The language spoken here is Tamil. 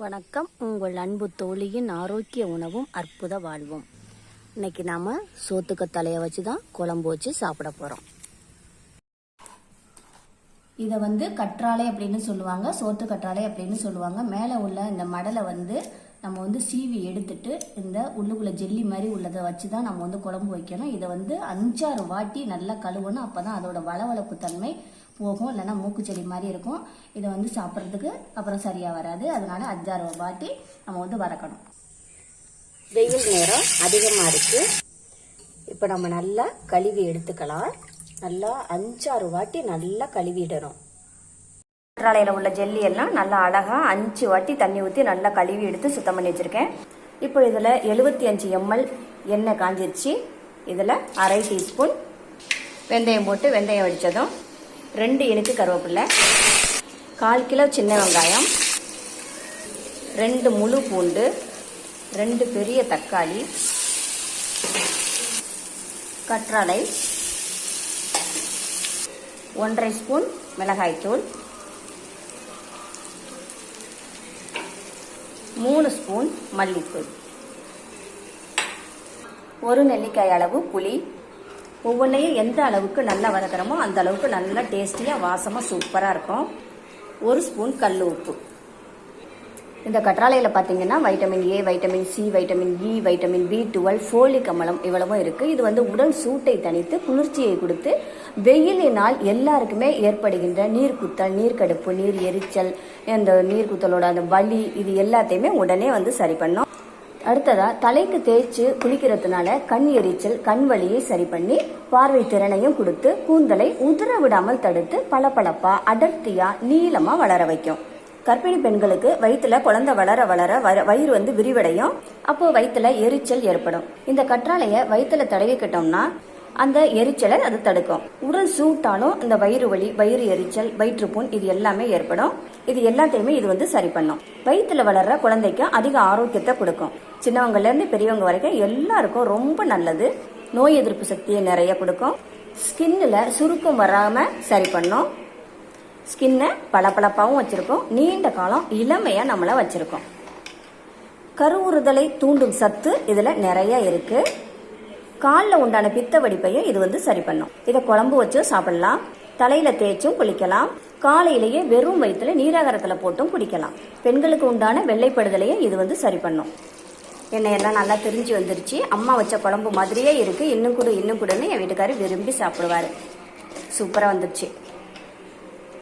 வணக்கம். உங்கள் அன்பு தோழியின் ஆரோக்கிய உணவும் அற்புத வாழ்வும். இன்னைக்கு நாம சோத்துக்கத்தாழையை வச்சு தான் குழம்பு வச்சு சாப்பிட போறோம். இதை கற்றாழை அப்படின்னு சொல்லுவாங்க, சோத்து கற்றாழை அப்படின்னு சொல்லுவாங்க. மேலே உள்ள இந்த மடலை நம்ம சீவி எடுத்துட்டு இந்த உள்ளுக்குள்ள ஜெல்லி மாதிரி உள்ளதை வச்சு தான் நம்ம குழம்பு வைக்கணும். இதை 5-6 வாட்டி நல்லா கழுவணும். அப்பதான் அதோட வளவளப்பு தன்மை போகும், இல்லைன்னா மூக்குச்செடி மாதிரி இருக்கும். இதை சாப்பிட்றதுக்கு அப்புறம் சரியா வராது. அதனால 5-6 வாட்டி நம்ம வதக்கணும். வெயில் நேரம் அதிகமாக இருக்கு. இப்போ நம்ம நல்லா கழுவி எடுத்துக்கலாம். நல்லா 5-6 வாட்டி நல்லா கழுவிடணும். கற்றாழையில உள்ள ஜெல்லி எல்லாம் நல்லா அழகா 5 வாட்டி தண்ணி ஊற்றி நல்லா கழுவி எடுத்து சுத்தம் பண்ணி வச்சிருக்கேன். இப்போ இதில் 75 ml எண்ணெய் காஞ்சிருச்சு. இதில் 1/2 டீஸ்பூன் வெந்தயம் போட்டு வெந்தயம் வடித்ததும் 2 இனுக்கு கருவேப்பிலை, 1/4 கிலோ சின்ன வெங்காயம், 2 முழு பூண்டு, 2 பெரிய தக்காளி, கற்றாழை, 1/2 ஸ்பூன் மிளகாய்த்தூள், 3 ஸ்பூன் மல்லித்தூள், 1 நெல்லிக்காய் அளவு புளி. ஒவ்வொன்றையும் எந்த அளவுக்கு நல்லா வதக்கிறோமோ அந்த அளவுக்கு நல்லா டேஸ்டியாக வாசமாக சூப்பராக இருக்கும். 1 ஸ்பூன் கல் உப்பு. இந்த கற்றாழையில் பார்த்தீங்கன்னா vitamin A, vitamin C, vitamin E, vitamin B12, folic அமிலம் இவ்வளவும் இருக்குது. இது உடல் சூட்டை தணித்து குளிர்ச்சியை கொடுத்து வெயிலினால் எல்லாருக்குமே ஏற்படுகின்ற நீர்க்குத்தல், நீர்க்கடுப்பு, நீர் எரிச்சல், இந்த நீர்க்குத்தலோட அந்த வலி இது எல்லாத்தையுமே உடனே சரி பண்ணும். அடுத்ததா தலைக்கு தேய்ச்சி குளிக்கிறதுனால கண் எரிச்சல், கண் வலியை சரி பண்ணி பார்வை திறனையும் கொடுத்து கூந்தலை உதிர விடாமல் தடுத்து பளபளப்பா அடர்த்தியா நீளமா வளர வைக்கும். கர்ப்பிணி பெண்களுக்கு வயிற்றுல குழந்தை வளர வளர வயிறு விரிவடையும். அப்போ வயிற்றுல எரிச்சல் ஏற்படும். இந்த கற்றாழைய வயிற்றுல தடவிக்கிட்டோம்னா அந்த எரிச்சலை அது தடுக்கும். உடல் சூட்டாலும் இந்த வயிறு வலி, வயிறு எரிச்சல், வயிற்றுப்புண் இது எல்லாமே ஏற்படும். இது எல்லாத்தையுமே இது சரி பண்ணும். வயிற்றுல வளர்ற குழந்தைக்கு அதிக ஆரோக்கியத்தை கொடுக்கும். சின்னவங்கல இருந்து பெரியவங்க வரைக்கும் எல்லாருக்கும் ரொம்ப நல்லது. நோய் எதிர்ப்பு சக்தியை நிறைய கொடுக்கும். ஸ்கின்ல சுருக்கம் வராம சரி பண்ணும். ஸ்கின்னை பளபளப்பாவும் வச்சிருக்கோம். நீண்ட காலம் இளமையா நம்மள வச்சிருக்கோம். கருவுறுதலை தூண்டும் சத்து இதுல நிறைய இருக்கு. காலில் உண்டான பித்த வெடிப்பையை இது சரி பண்ணும். இதை குழம்பு வச்சு சாப்பிடலாம். தலையில தேய்ச்சும் குளிக்கலாம். காலையிலேயே வெறும் வயிற்றுல நீராகாரத்தில் போட்டும் குடிக்கலாம். பெண்களுக்கு உண்டான வெள்ளைப்படுதலையும் இது சரி பண்ணும். எண்ணெயெல்லாம் நல்லா தெரிஞ்சு வந்துருச்சு. அம்மா வச்ச குழம்பு மாதிரியே இருக்கு. இன்னும் கூடுன்னு என் வீட்டுக்காரர் விரும்பி சாப்பிடுவாரு. சூப்பரா வந்துருச்சு.